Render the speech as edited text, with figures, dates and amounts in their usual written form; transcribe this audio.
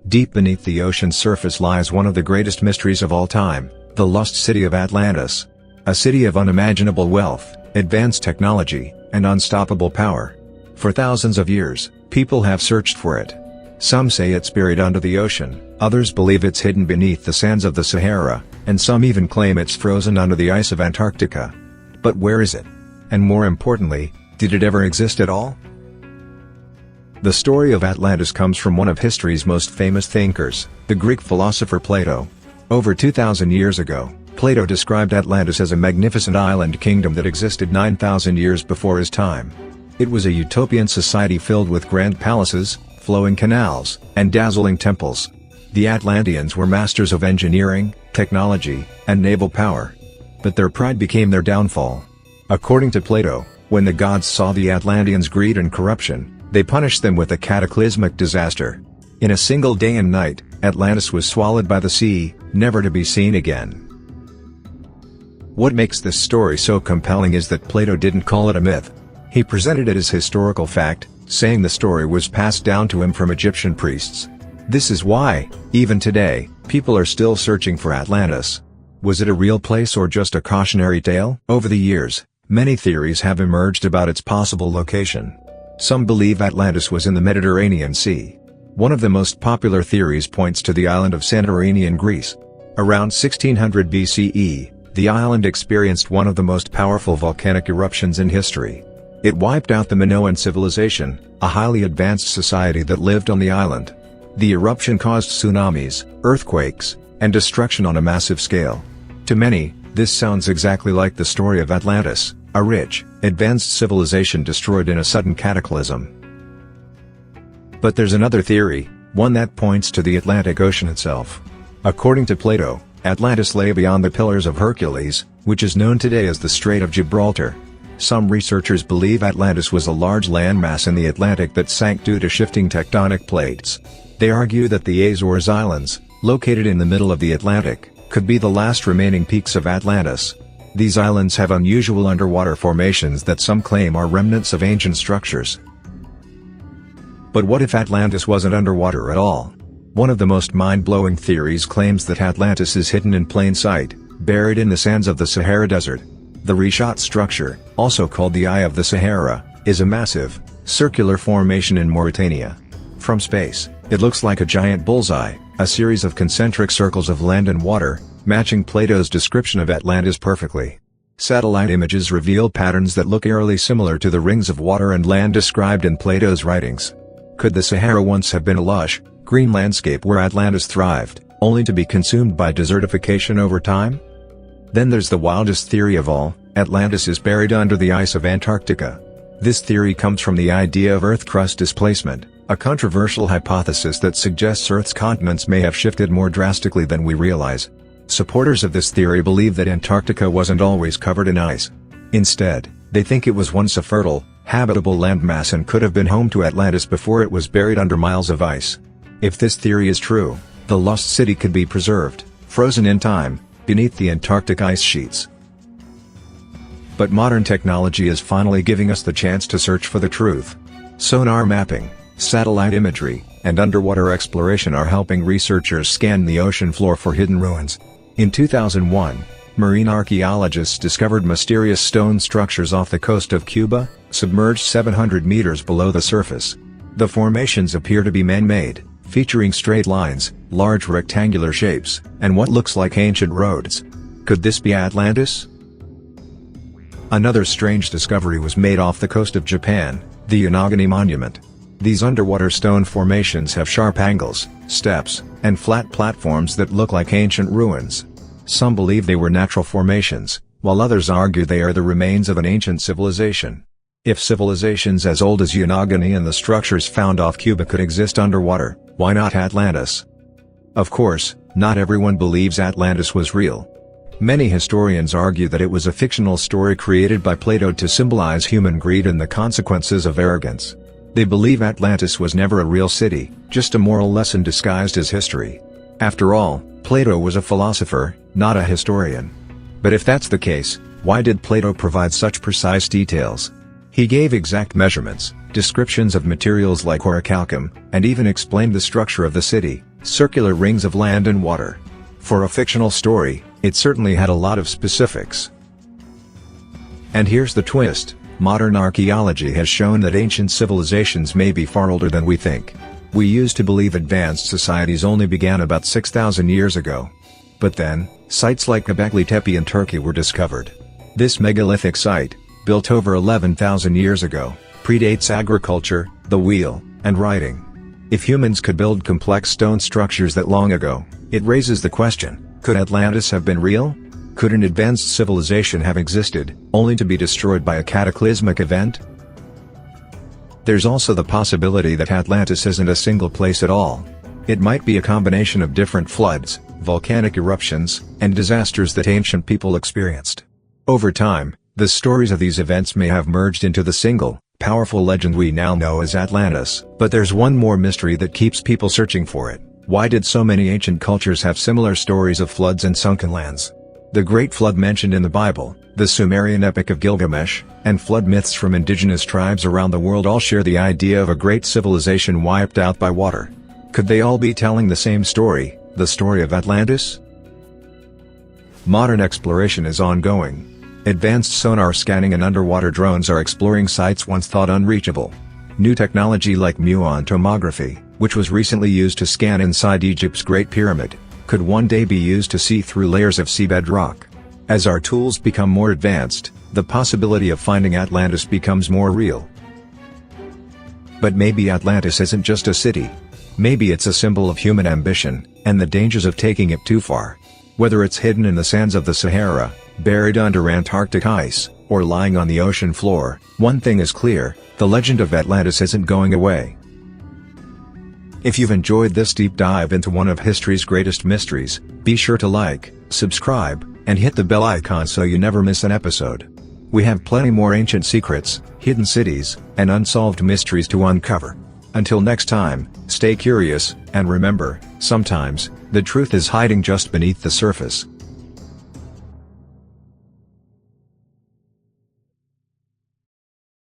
Deep beneath the ocean's surface lies one of the greatest mysteries of all time, the Lost City of Atlantis. A city of unimaginable wealth, advanced technology, and unstoppable power. For thousands of years, people have searched for it. Some say it's buried under the ocean, others believe it's hidden beneath the sands of the Sahara, and some even claim it's frozen under the ice of Antarctica. But where is it? And more importantly, did it ever exist at all? The story of Atlantis comes from one of history's most famous thinkers, the Greek philosopher Plato. Over 2,000 years ago, Plato described Atlantis as a magnificent island kingdom that existed 9,000 years before his time. It was a utopian society filled with grand palaces, flowing canals, and dazzling temples. The Atlanteans were masters of engineering, technology, and naval power. But their pride became their downfall. According to Plato, when the gods saw the Atlanteans' greed and corruption, they punished them with a cataclysmic disaster. In a single day and night, Atlantis was swallowed by the sea, never to be seen again. What makes this story so compelling is that Plato didn't call it a myth. He presented it as historical fact, saying the story was passed down to him from Egyptian priests. This is why, even today, people are still searching for Atlantis. Was it a real place or just a cautionary tale? Over the years, many theories have emerged about its possible location. Some believe Atlantis was in the Mediterranean Sea. One of the most popular theories points to the island of Santorini in Greece. Around 1600 BCE, the island experienced one of the most powerful volcanic eruptions in history. It wiped out the Minoan civilization, a highly advanced society that lived on the island. The eruption caused tsunamis, earthquakes, and destruction on a massive scale. To many, this sounds exactly like the story of Atlantis, a rich, advanced civilization destroyed in a sudden cataclysm. But there's another theory, one that points to the Atlantic Ocean itself. According to Plato, Atlantis lay beyond the Pillars of Hercules, which is known today as the Strait of Gibraltar. Some researchers believe Atlantis was a large landmass in the Atlantic that sank due to shifting tectonic plates. They argue that the Azores Islands, located in the middle of the Atlantic, could be the last remaining peaks of Atlantis. These islands have unusual underwater formations that some claim are remnants of ancient structures. But what if Atlantis wasn't underwater at all? One of the most mind-blowing theories claims that Atlantis is hidden in plain sight, buried in the sands of the Sahara Desert. The reshot structure, also called the Eye of the Sahara, is a massive, circular formation in Mauritania. From space, it looks like a giant bullseye, a series of concentric circles of land and water, matching Plato's description of Atlantis perfectly. Satellite images reveal patterns that look eerily similar to the rings of water and land described in Plato's writings. Could the Sahara once have been a lush, green landscape where Atlantis thrived, only to be consumed by desertification over time? Then there's the wildest theory of all, Atlantis is buried under the ice of Antarctica. This theory comes from the idea of Earth crust displacement, a controversial hypothesis that suggests Earth's continents may have shifted more drastically than we realize. Supporters of this theory believe that Antarctica wasn't always covered in ice. Instead, they think it was once a fertile, habitable landmass and could have been home to Atlantis before it was buried under miles of ice. If this theory is true, the lost city could be preserved, frozen in time, beneath the Antarctic ice sheets. But modern technology is finally giving us the chance to search for the truth. Sonar mapping, satellite imagery, and underwater exploration are helping researchers scan the ocean floor for hidden ruins. In 2001, marine archaeologists discovered mysterious stone structures off the coast of Cuba, submerged 700 meters below the surface. The formations appear to be man-made, featuring straight lines, large rectangular shapes, and what looks like ancient roads. Could this be Atlantis? Another strange discovery was made off the coast of Japan, the Yonaguni Monument. These underwater stone formations have sharp angles, steps, and flat platforms that look like ancient ruins. Some believe they were natural formations, while others argue they are the remains of an ancient civilization. If civilizations as old as Yonaguni and the structures found off Cuba could exist underwater, why not Atlantis? Of course, not everyone believes Atlantis was real. Many historians argue that it was a fictional story created by Plato to symbolize human greed and the consequences of arrogance. They believe Atlantis was never a real city, just a moral lesson disguised as history. After all, Plato was a philosopher, not a historian. But if that's the case, why did Plato provide such precise details? He gave exact measurements, descriptions of materials like orichalcum, and even explained the structure of the city, circular rings of land and water. For a fictional story, it certainly had a lot of specifics. And here's the twist: modern archaeology has shown that ancient civilizations may be far older than we think. We used to believe advanced societies only began about 6,000 years ago. But then, sites like Göbekli Tepe in Turkey were discovered. This megalithic site, built over 11,000 years ago, predates agriculture, the wheel, and writing. If humans could build complex stone structures that long ago, it raises the question, could Atlantis have been real? Could an advanced civilization have existed, only to be destroyed by a cataclysmic event? There's also the possibility that Atlantis isn't a single place at all. It might be a combination of different floods, volcanic eruptions, and disasters that ancient people experienced. Over time, the stories of these events may have merged into the single, powerful legend we now know as Atlantis. But there's one more mystery that keeps people searching for it. Why did so many ancient cultures have similar stories of floods and sunken lands? The Great Flood mentioned in the Bible, the Sumerian Epic of Gilgamesh, and flood myths from indigenous tribes around the world all share the idea of a great civilization wiped out by water. Could they all be telling the same story, the story of Atlantis? Modern exploration is ongoing. Advanced sonar scanning and underwater drones are exploring sites once thought unreachable. New technology like muon tomography, which was recently used to scan inside Egypt's Great Pyramid, could one day be used to see through layers of seabed rock. As our tools become more advanced, the possibility of finding Atlantis becomes more real. But maybe Atlantis isn't just a city. Maybe it's a symbol of human ambition, and the dangers of taking it too far. Whether it's hidden in the sands of the Sahara, buried under Antarctic ice, or lying on the ocean floor, one thing is clear: the legend of Atlantis isn't going away. If you've enjoyed this deep dive into one of history's greatest mysteries, be sure to like, subscribe, and hit the bell icon so you never miss an episode. We have plenty more ancient secrets, hidden cities, and unsolved mysteries to uncover. Until next time, stay curious, and remember, sometimes, the truth is hiding just beneath the surface.